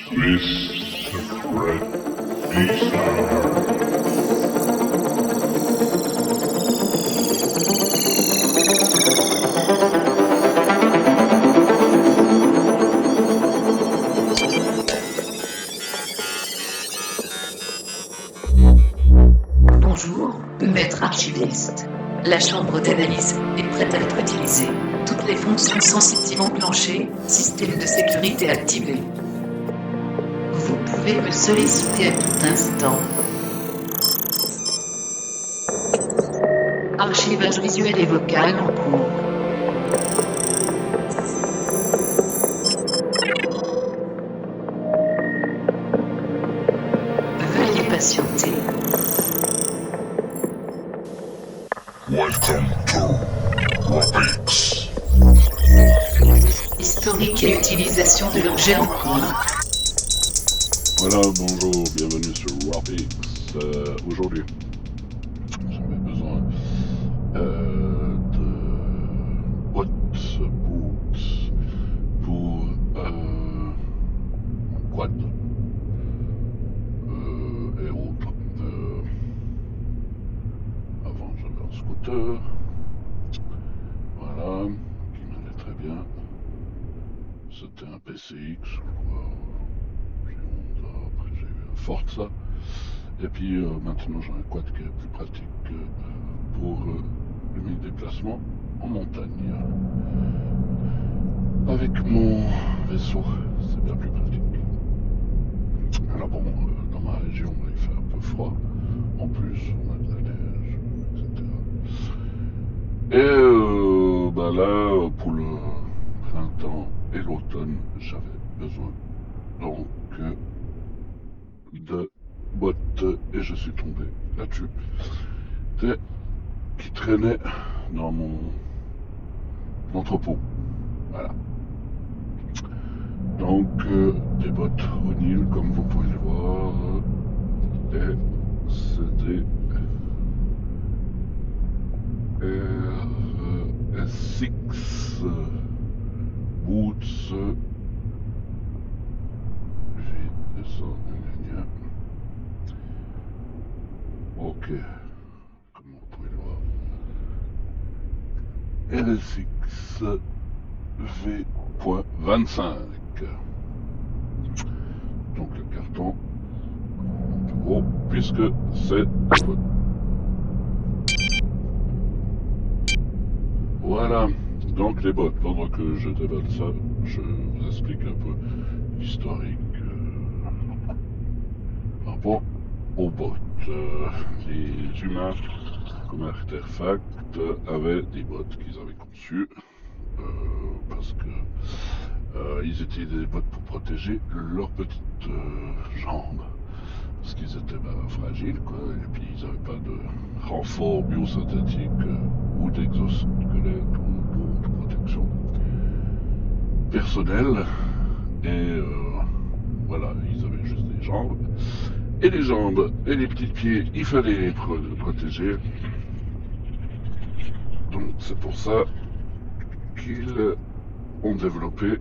Twist, Fred, Lisa. Bonjour, maître archiviste. La chambre d'analyse est prête à être utilisée. Toutes les fonctions sensitives enclenchées, système de sécurité activé. Vous pouvez me solliciter à tout instant. Archivage visuel et vocal en cours. Veuillez patienter. Welcome to Robix. Historique et utilisation de l'objet en cours. Voilà, bonjour, bienvenue sur Robix. Aujourd'hui, j'avais besoin de bottes, boots pour quad et autres. Avant, j'avais un scooter, voilà, qui m'allait très bien. C'était un PCX, je crois. J'ai Honda, après j'ai eu un Forza. Et puis maintenant j'ai un quad qui est plus pratique pour mes déplacements en montagne. Avec mon vaisseau, c'est bien plus pratique. Alors bon, dans ma région, il fait un peu froid. En plus, on a de la neige, etc. Et là, pour le printemps et l'automne, j'avais besoin donc de bottes et je suis tombé là-dessus. Qui traînait dans mon entrepôt. Voilà. Donc des bottes O'Neill comme vous pouvez le voir. Et c'est des S6 Boots. J'ai descendu. Ok. Comme vous pouvez le voir. LSX V.25. Donc le carton plus gros puisque c'est des bottes. Voilà, donc les bottes. Pendant que je déballe ça, je vous explique un peu l'historique par rapport aux bottes. Les humains, comme artefact, avaient des bottes qu'ils avaient conçues parce que ils étaient des bottes pour protéger leurs petites jambes. Parce qu'ils étaient fragiles, quoi, et puis ils n'avaient pas de renfort biosynthétique ou d'exosquelette ou d'autres protections personnelles. Et voilà, ils avaient juste des jambes. Et les jambes et les petits pieds, il fallait les protéger. Donc c'est pour ça qu'ils ont développé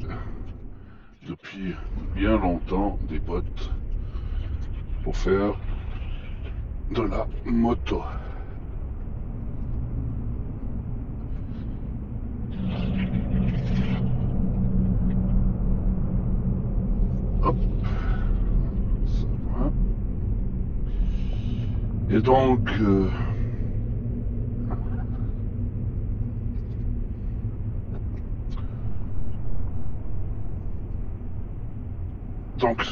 depuis bien longtemps des bottes pour faire de la moto. Hop, ça va. Et donc,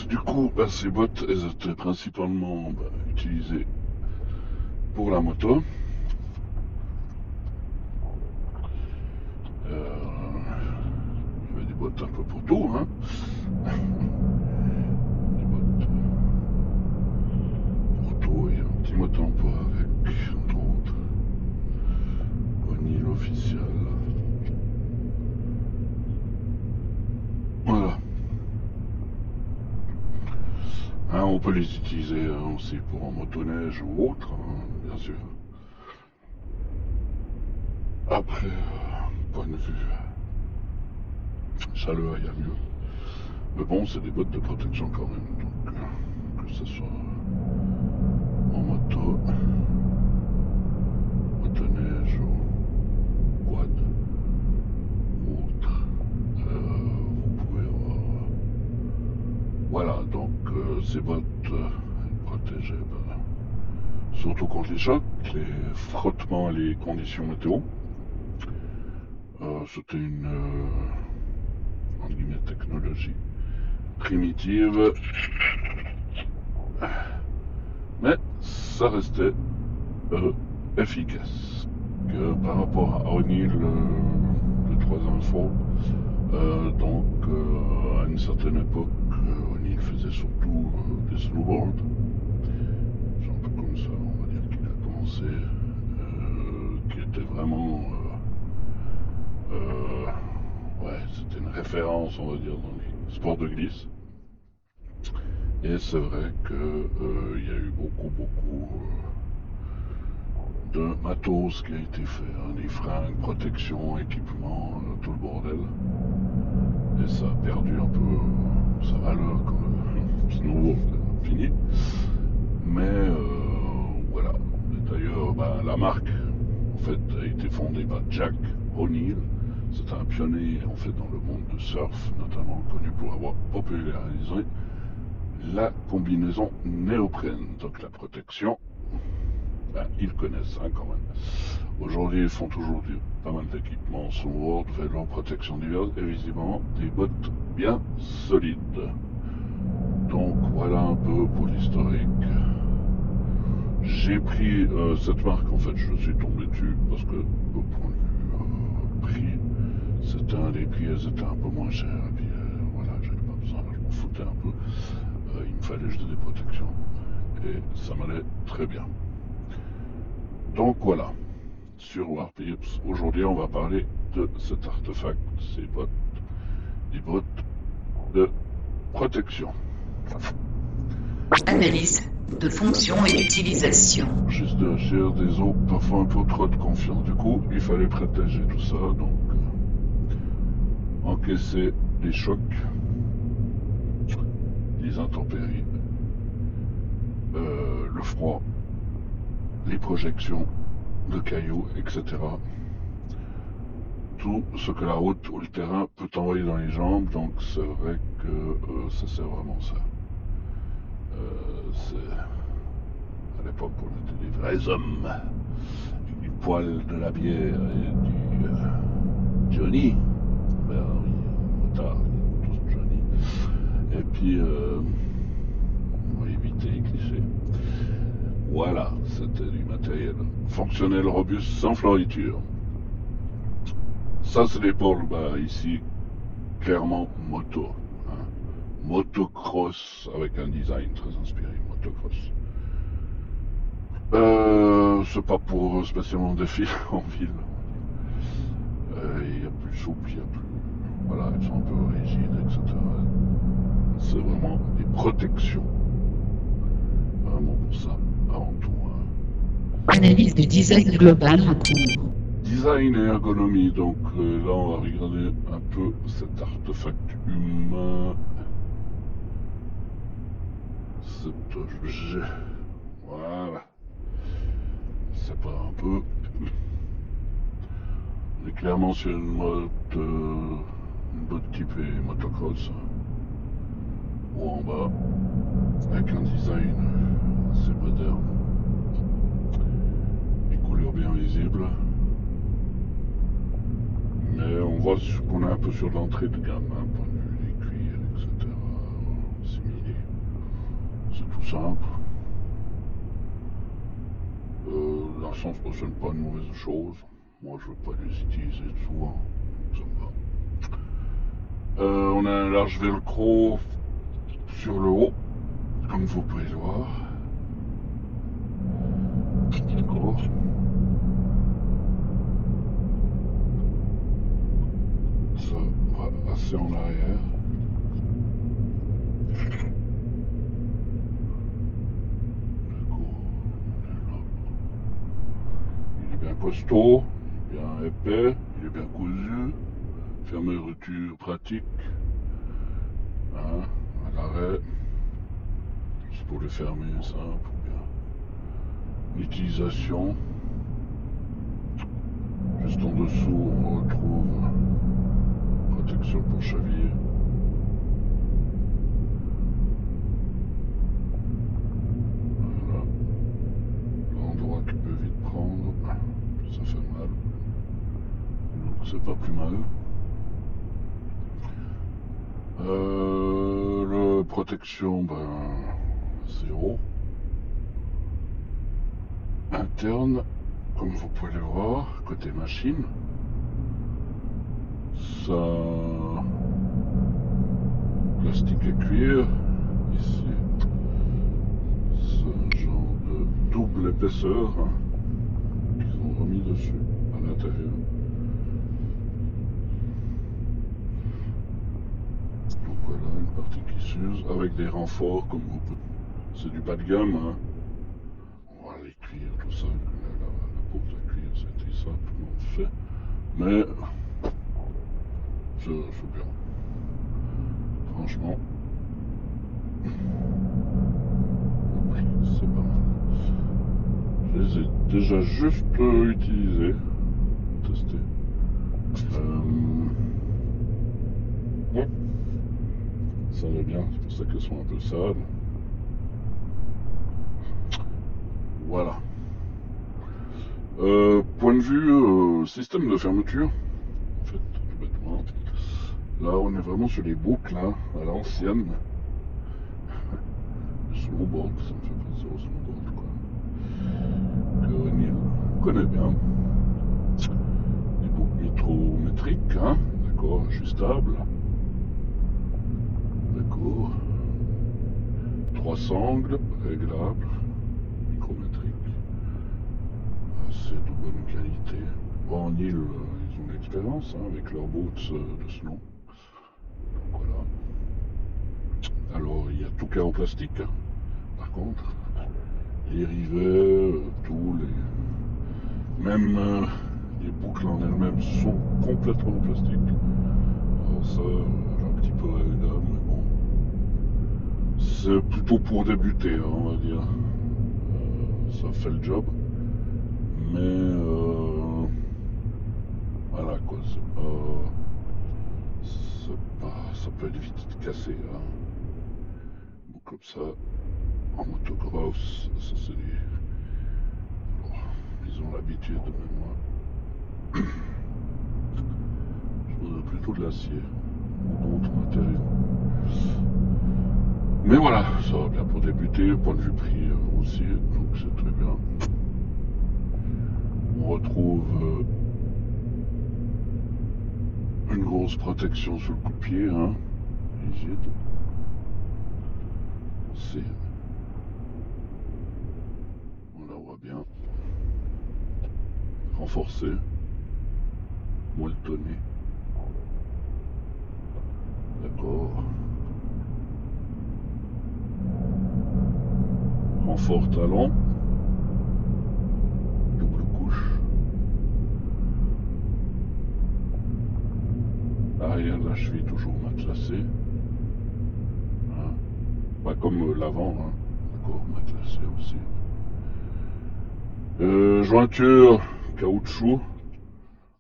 du coup, ces bottes, elles étaient principalement utilisées pour la moto. Il y avait des bottes un peu pour tout, hein. Des bottes pour tout et un petit moto emploi avec, entre autres, O'Neill officiel. Voilà. Hein, on peut les utiliser aussi pour en motoneige ou autre, hein, bien sûr. Après, point de vue chaleur, il y a mieux. Mais bon, c'est des bottes de protection quand même, donc que ce soit en moto, motoneige ou quad ou autre, vous pouvez avoir. Voilà, donc ces bottes protègent surtout contre les chocs, les frottements et les conditions météo. C'était une entre guillemets, technologie primitive, mais ça restait efficace. Que par rapport à O'Neill de 3 infos, donc à une certaine époque, O'Neill faisait surtout des snowboards. C'est un peu comme ça, on va dire qu'il a commencé, qui était vraiment ouais, c'était une référence, on va dire, dans les sports de glisse. Et c'est vrai qu'il y a eu beaucoup de matos qui a été fait, hein, des fringues, protection, équipement, tout le bordel. Et ça a perdu un peu sa valeur quand le snowboard est fini. Mais voilà. Et d'ailleurs, la marque en fait a été fondée par Jack O'Neill. C'est un pionnier en fait dans le monde du surf, notamment connu pour avoir popularisé la combinaison néoprène, donc la protection. Ils connaissent ça quand même. Aujourd'hui, ils font toujours pas mal d'équipements snowboard, vélo, protection diverse et visiblement des bottes bien solides. Donc voilà un peu pour l'historique. J'ai pris cette marque, en fait, je suis tombé dessus parce que au point de vue prix, c'était un des prix, elles étaient un peu moins chères. Et puis voilà, j'avais pas besoin, je m'en foutais un peu. Il me fallait juste des protections et ça m'allait très bien. Donc voilà, sur Warpips, aujourd'hui on va parler de cet artefact, ces bottes, des bottes de protection. Analyse de fonction et d'utilisation. Juste de chair, des os, parfois un peu trop de confiance. Du coup, il fallait protéger tout ça, donc encaisser les chocs, les intempéries, le froid, les projections de cailloux, etc. Tout ce que la route ou le terrain peut envoyer dans les jambes, donc c'est vrai que ça sert vraiment ça. À l'époque, on était des vrais hommes, avec du poil, de la bière et du Johnny. Ben oui, motard, tous Johnny. Et puis, on va éviter les clichés. Voilà, c'était du matériel fonctionnel, robuste, sans floriture. Ça, c'est l'épaule, ici, clairement moto. Hein. Motocross avec un design très inspiré, motocross. C'est pas pour spécialement défiler en ville. Il y a plus souple, il y a plus. Voilà, ils sont un peu rigides, etc. C'est vraiment des protections. Vraiment pour ça, avant tout. Hein. Analyse du design global en cours. Design et ergonomie, donc là on va regarder un peu cet artefact humain. Cet objet. Voilà. C'est pas un peu. On est clairement sur une botte typée motocross. Ou en bas, avec un design assez moderne. Les couleurs bien visibles. Mais on voit qu'on est un peu sur l'entrée de gamme, hein, point de vue des cuirs, etc. Similés. C'est tout simple. Dans le sens où ce n'est pas une mauvaise chose. Moi, je ne veux pas les utiliser souvent. Ça me va. On a un large velcro sur le haut, comme vous pouvez le voir. D'accord. Ça va assez en arrière. Il est bien costaud, bien épais, il est bien cousu, fermeture pratique. Hein, à l'arrêt. C'est pour les fermer, ça, pour bien. L'utilisation. Juste en dessous, on retrouve protection pour cheville. Voilà. L'endroit qui peut vite prendre. Ça fait mal. Donc c'est pas plus mal. Le protection, ben, 0. Interne, comme vous pouvez le voir, côté machine, ça plastique et cuir, ici, c'est un genre de double épaisseur hein, qu'ils ont remis dessus à l'intérieur. Donc voilà une partie qui s'use avec des renforts comme vous pouvez. C'est du bas de gamme. Hein. Voilà les cuirs, tout ça, la porte à cuir, c'était simplement fait. Mais c'est bien. Franchement, c'est pas mal. Je les ai déjà juste utilisés, testés. Bon, ça va bien, c'est pour ça qu'elles sont un peu sales. Voilà. Point de vue système de fermeture, en fait, tout bêtement. Là, on est vraiment sur les boucles, hein, à l'ancienne. Le snowboard, ça me fait penser au snowboard, quoi. Que Neil connaît bien. Des boucles micrométriques, hein, d'accord, ajustables. D'accord. 3 sangles, réglables, micrométriques. C'est de bonne qualité. Bon, en île, ils ont de l'expérience hein, avec leurs boots de snow. Donc voilà. Alors, il y a tout qui est en plastique. Hein. Par contre, les rivets, tous les. Même les boucles en elles-mêmes sont complètement en plastique. Alors, ça, j'ai un petit peu agréable, mais bon. C'est plutôt pour débuter, hein, on va dire. Ça fait le job. Mais voilà quoi, ça peut être vite cassé. Hein. Donc, comme ça, en motocross, ça c'est des. Alors, ils ont l'habitude, mais moi, je voudrais plutôt de l'acier ou d'autres matériaux. Mais voilà, ça va bien pour débuter, point de vue prix aussi, donc c'est très bien. On retrouve une grosse protection sur le coup de pied, hein, rigide. On la voit bien. Renforcée, molletonnée. D'accord. Renfort talon. Double couche. L'arrière de la cheville toujours matelassé. Hein. Pas comme l'avant, hein. D'accord, matelassé aussi. Jointure caoutchouc.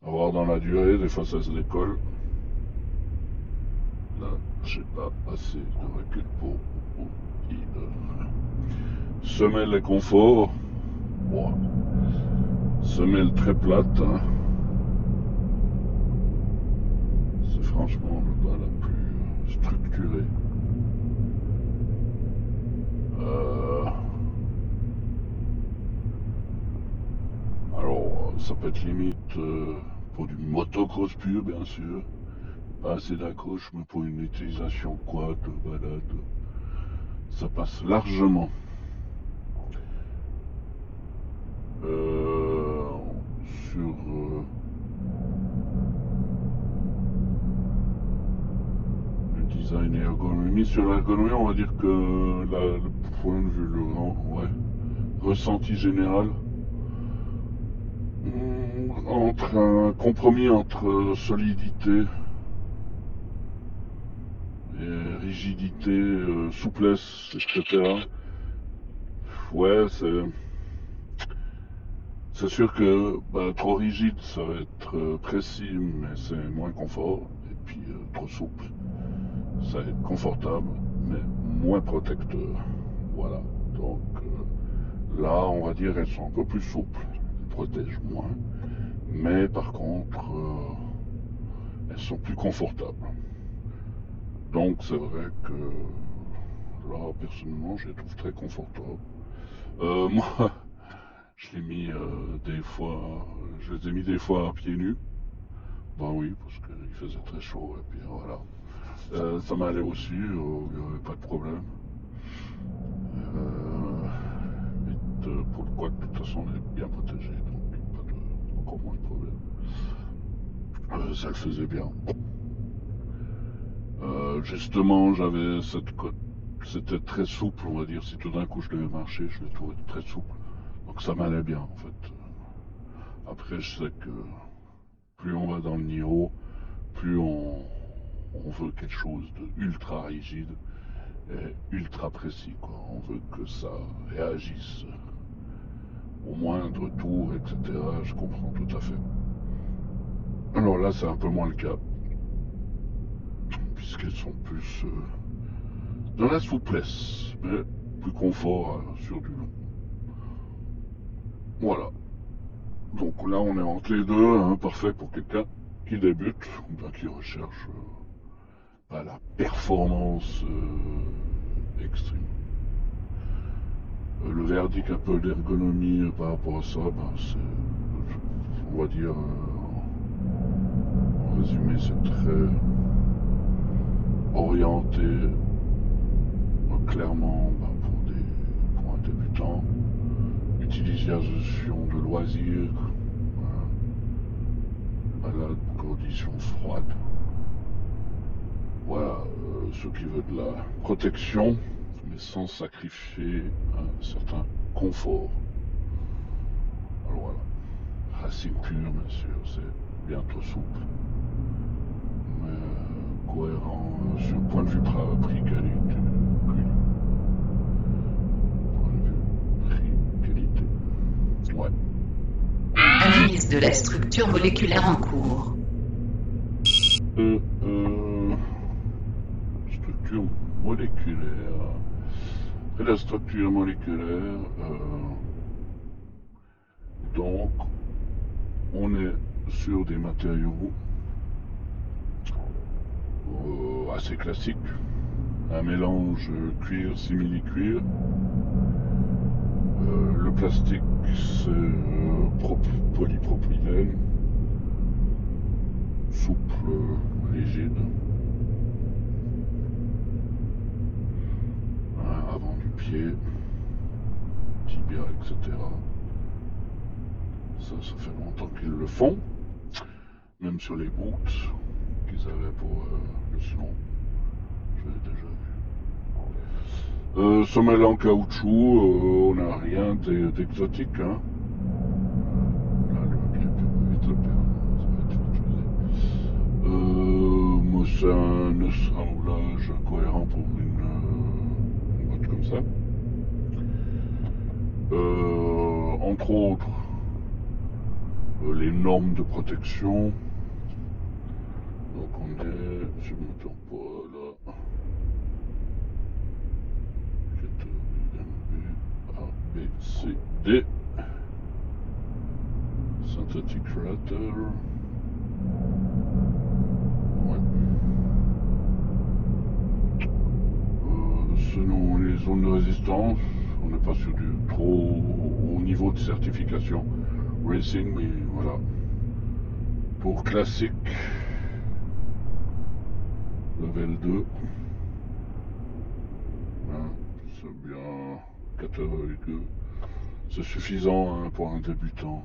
À voir dans la durée, des fois ça se décolle. Là, j'ai pas assez de recul pour. Semelle et confort. Bon. Semelle très plate. Hein. C'est franchement le bas la plus structurée. Alors, ça peut être limite pour du motocross pur, bien sûr. Pas assez d'accroche, mais pour une utilisation quad, balade, ça passe largement. Sur le design et ergonomie, sur l'ergonomie, on va dire que le point de vue, ressenti général, entre un compromis entre solidité rigidité, souplesse, etc. Ouais, c'est sûr que trop rigide, ça va être précis, mais c'est moins confort. Et puis trop souple, ça va être confortable, mais moins protecteur. Voilà. Donc là, on va dire, elles sont un peu plus souples, elles protègent moins, mais par contre, elles sont plus confortables. Donc c'est vrai que là, personnellement, je les trouve très confortables. Moi, je les ai mis des fois, je les ai mis des fois à pieds nus. Ben oui, parce qu'il faisait très chaud, et puis voilà. Ça m'allait aussi, il n'y avait pas de problème. Pour le quad, de toute façon, on est bien protégé, donc pas de, encore moins de problème. Ça le faisait bien. Justement, j'avais cette côte, c'était très souple, on va dire. Si tout d'un coup je devais marcher, je le trouvais très souple. Donc ça m'allait bien, en fait. Après, je sais que plus on va dans le niveau, plus on veut quelque chose de ultra rigide et ultra précis, quoi. On veut que ça réagisse au moindre tour, etc. Je comprends tout à fait. Alors là, c'est un peu moins le cas, puisqu'elles sont plus dans la souplesse, mais plus confort sur du long. Voilà. Donc là, on est entre les deux, hein, parfait pour quelqu'un qui débute, ou qui recherche la performance extrême. Le verdict un peu d'ergonomie par rapport à ça, c'est, on va dire, en résumé, c'est très orienté clairement pour un débutant. Utilisation de loisirs, à la condition froide. Voilà, ce qui veut de la protection, mais sans sacrifier un certain confort. Alors voilà, racine pure, bien sûr, c'est bien trop souple, mais cohérent sur le point de vue prix-qualité. Point de vue prix-qualité. Ouais. Analyse de la structure moléculaire en cours. Structure moléculaire. Et la structure moléculaire, donc, on est sur des matériaux assez classiques. Un mélange cuir, simili-cuir. Le plastique, c'est polypropylène, souple, rigide. Avant du pied, tibia, etc. Ça fait longtemps qu'ils le font. Même sur les boots qu'ils avaient pour le snow. Je l'ai déjà vu. Semelle en caoutchouc, on n'a rien d'exotique. Hein. Là, le grip, vite le perdre, ça va être utilisé. Moi, c'est un assemblage cohérent pour une boîte comme ça. Entre autres, les normes de protection. Donc on est, je ne me trompe pas là, A, B, C, D, Synthetic Ratter, ouais. Selon les zones de résistance, on n'est pas sur du trop haut niveau de certification racing, mais voilà. Pour classique, level 2, hein, c'est bien catégorie, c'est suffisant hein, pour un débutant.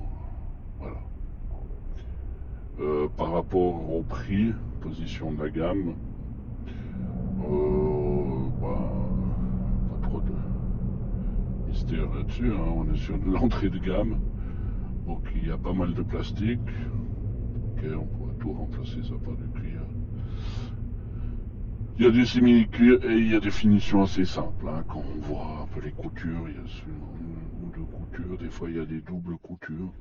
Voilà. Par rapport au prix, position de la gamme, pas trop de mystère là-dessus, hein. On est sur de l'entrée de gamme, donc il y a pas mal de plastique. Ok, on pourrait tout remplacer ça par du cuir. Il y a des similitudes et il y a des finitions assez simples. Hein. Quand on voit un peu les coutures, il y a une ou deux coutures. Des fois, il y a des doubles coutures.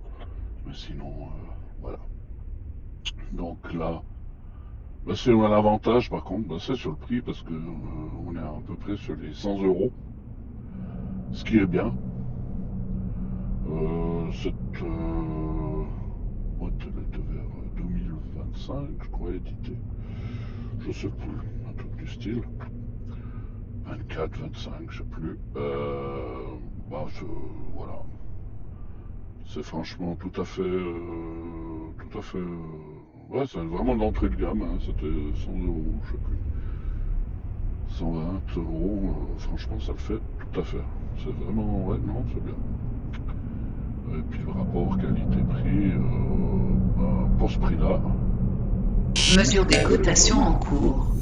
Mais sinon, voilà. Donc là, bah, c'est un avantage par contre, bah, c'est sur le prix parce que on est à peu près sur les 100 euros. Ce qui est bien. Cette boîte elle était vers 2025, je crois, édité. Je sais plus, un truc du style. 24, 25, je sais plus. Bah, voilà. C'est franchement tout à fait. Ouais, c'est vraiment l'entrée de gamme. Hein. C'était 100 euros, je sais plus. 120 euros, franchement, ça le fait tout à fait. C'est vraiment. Ouais, non, c'est bien. Et puis le rapport qualité-prix, bah, pour ce prix-là. Mesure des cotations en cours.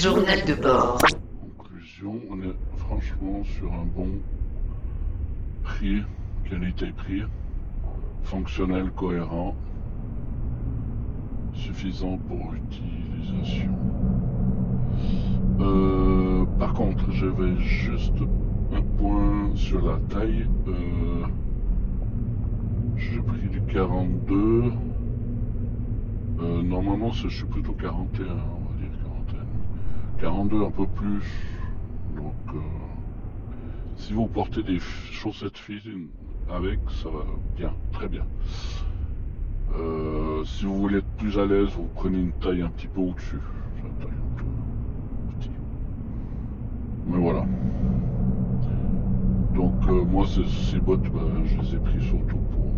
Journal de bord. Conclusion, on est franchement sur un bon prix, qualité-prix, fonctionnel, cohérent, suffisant pour l'utilisation. Par contre, j'avais juste un point sur la taille. J'ai pris du 42. Normalement, je suis plutôt 41, on va dire 41. 42 un peu plus. Donc, si vous portez des chaussettes fines avec, ça va bien, très bien. Si vous voulez être plus à l'aise, vous prenez une taille un petit peu au-dessus. Une taille un peu petit. Mais voilà. Donc moi ces bottes, je les ai pris surtout pour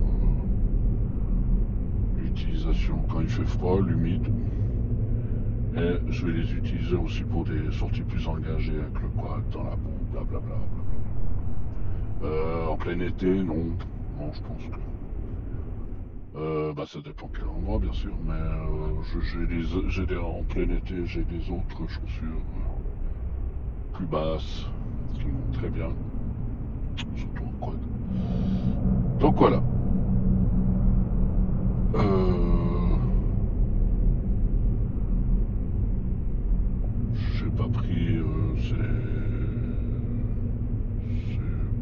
l'utilisation quand il fait froid, l'humide. Et je vais les utiliser aussi pour des sorties plus engagées avec le quad, dans la boue, blablabla. En plein été, non. Non, je pense que... ça dépend quel endroit, bien sûr, mais en plein été, j'ai des autres chaussures plus basses qui vont très bien, surtout en quad. Donc voilà. J'ai pas pris, c'est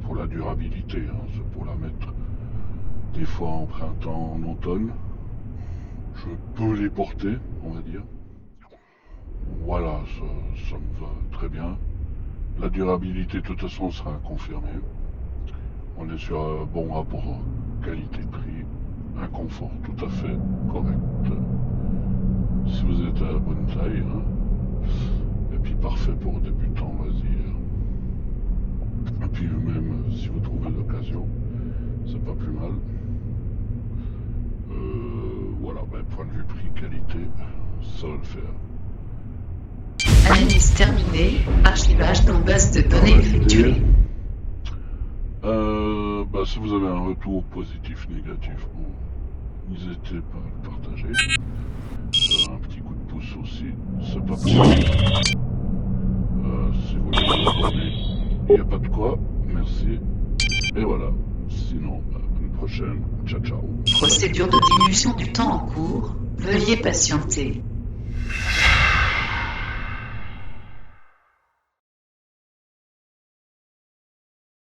pour la durabilité, hein, c'est pour la mettre des fois en printemps, en automne. Je peux les porter, on va dire. Voilà, ça me va très bien. La durabilité, de toute façon, sera confirmée. On est sur un bon rapport qualité-prix, un confort tout à fait correct. Si vous êtes à la bonne taille, hein. Et puis parfait pour débutants, loisirs. Et puis même si vous trouvez l'occasion, c'est pas plus mal. Voilà, point de vue prix-qualité, ça va le faire. Analyse terminée. Archivage dans base de données effectué. Si vous avez un retour positif, négatif, n'hésitez pas à le partager. Un petit coup de pouce aussi, c'est pas plus mal. Si vous voulez vous abonner, il n'y a pas de quoi, merci. Et voilà, sinon, une prochaine, ciao ciao. Procédure de diminution du temps en cours. Veuillez patienter.